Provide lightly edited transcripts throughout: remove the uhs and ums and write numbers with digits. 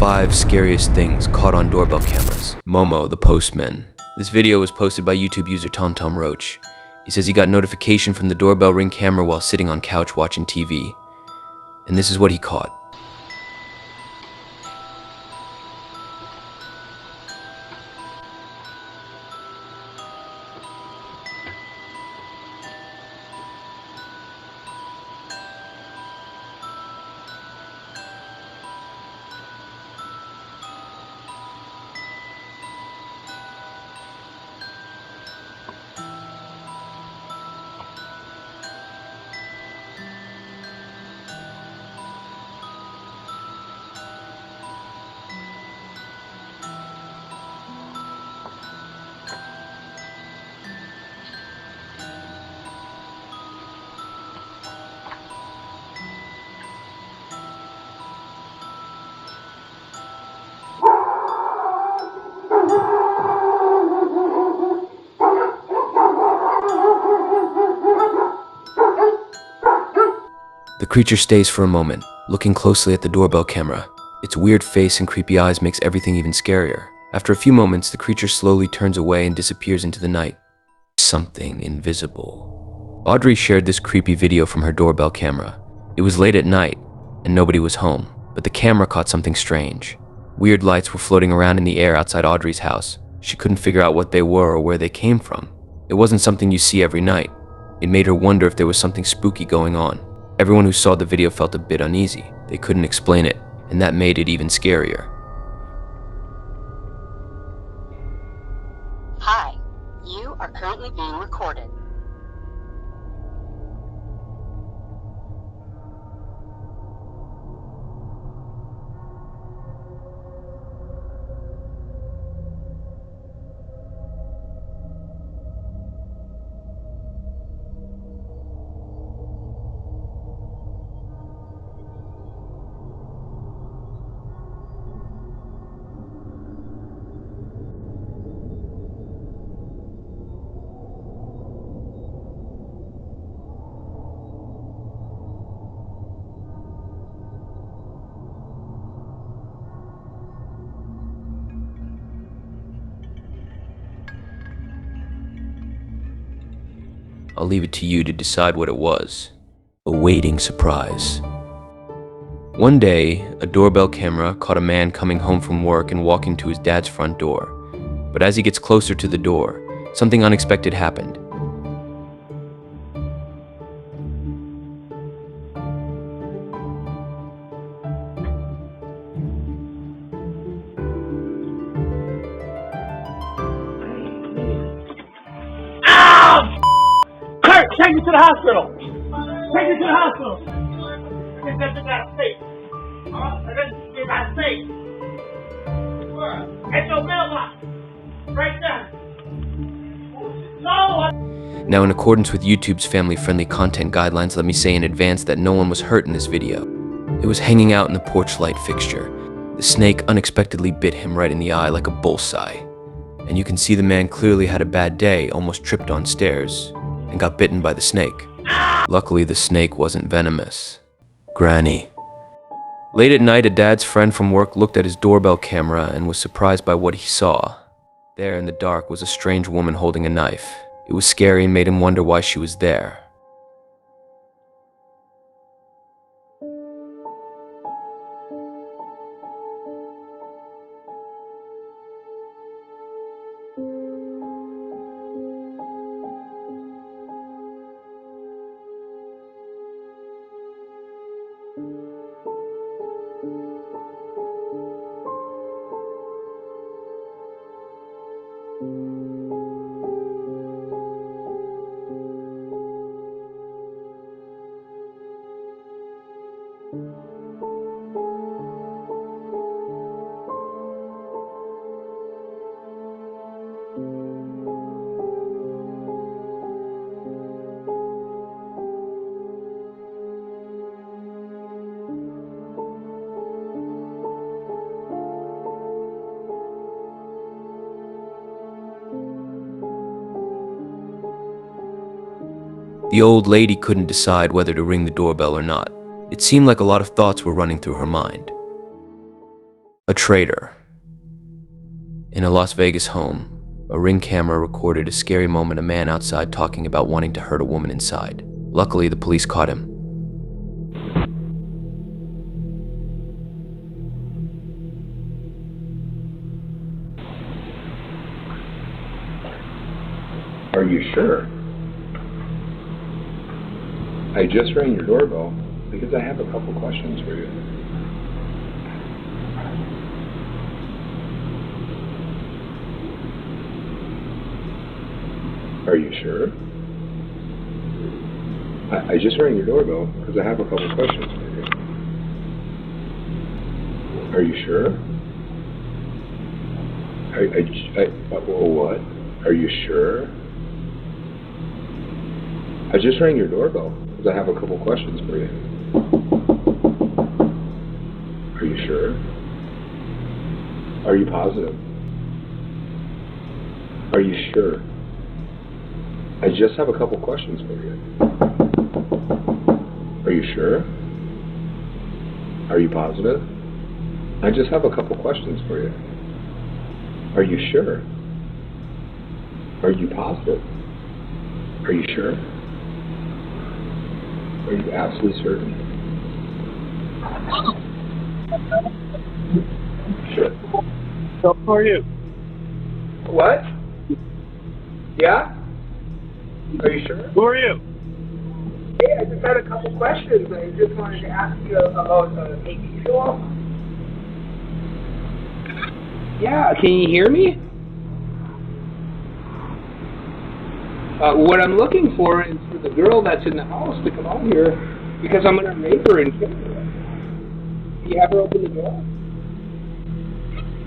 5 scariest things caught on doorbell cameras. Momo, the postman. This video was posted by YouTube user TomTom Roach. He says he got notification from the doorbell ring camera while sitting on couch watching TV. And this is what he caught. The creature stays for a moment, looking closely at the doorbell camera. Its weird face and creepy eyes makes everything even scarier. After a few moments, the creature slowly turns away and disappears into the night. Something invisible. Audrey shared this creepy video from her doorbell camera. It was late at night, and nobody was home, but the camera caught something strange. Weird lights were floating around in the air outside Audrey's house. She couldn't figure out what they were or where they came from. It wasn't something you see every night. It made her wonder if there was something spooky going on. Everyone who saw the video felt a bit uneasy. They couldn't explain it, and that made it even scarier. Hi, you are currently being recorded. I'll leave it to you to decide what it was. A waiting surprise. One day, a doorbell camera caught a man coming home from work and walking to his dad's front door. But as he gets closer to the door, something unexpected happened. Take me to the hospital! Take me to the hospital! They got safe. They got safe. At your mailbox. Right there. No! Now, in accordance with YouTube's family-friendly content guidelines, let me say in advance that no one was hurt in this video. It was hanging out in the porch light fixture. The snake unexpectedly bit him right in the eye like a bullseye. And you can see the man clearly had a bad day, almost tripped on stairs, and got bitten by the snake. Luckily, the snake wasn't venomous. Granny. Late at night, a dad's friend from work looked at his doorbell camera and was surprised by what he saw. There in the dark was a strange woman holding a knife. It was scary and made him wonder why she was there. The old lady couldn't decide whether to ring the doorbell or not. It seemed like a lot of thoughts were running through her mind. A traitor. In a Las Vegas home, a Ring camera recorded a scary moment, a man outside talking about wanting to hurt a woman inside. Luckily, the police caught him. Are you sure? I just rang your doorbell because I have a couple questions for you. Are you sure? I just rang your doorbell because I have a couple questions for you. Are you sure? What? Are you sure? I just rang your doorbell because I have a couple questions for you. Are you sure? Are you positive? Are you sure? I just have a couple questions for you. Are you sure? Are you positive? I just have a couple questions for you. Are you sure? Are you positive? Are you sure? Are you absolutely certain? Sure. So, who are you? What? Yeah? Are you sure? Who are you? Hey, I just had a couple questions. I just wanted to ask you about AP show. Yeah, can you hear me? What I'm looking for is for the girl that's in the house to come out here because I'm going to rape her and kill her. Can you have her open the door?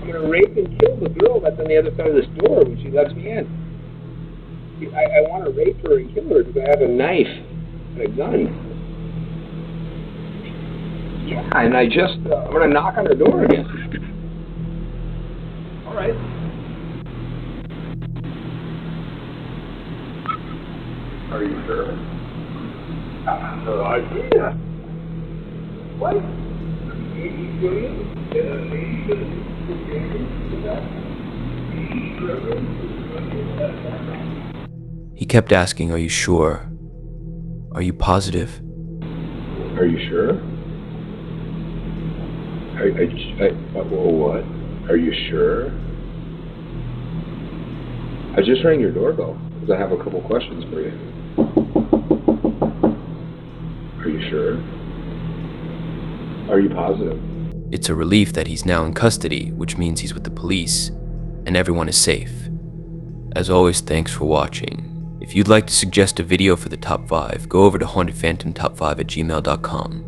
I'm going to rape and kill the girl that's on the other side of this door when she lets me in. I want to rape her and kill her because I have a knife and a gun. Yeah, and I'm going to knock on her door again. All right. Are you sure? I have no idea. What? He kept asking, "Are you sure? Are you positive?" Are you sure? What? Are you sure? I just rang your doorbell because I have a couple questions for you. Are you sure? Are you positive? It's a relief that he's now in custody, which means he's with the police, and everyone is safe. As always, thanks for watching. If you'd like to suggest a video for the top 5, go over to hauntedphantomtop5@gmail.com.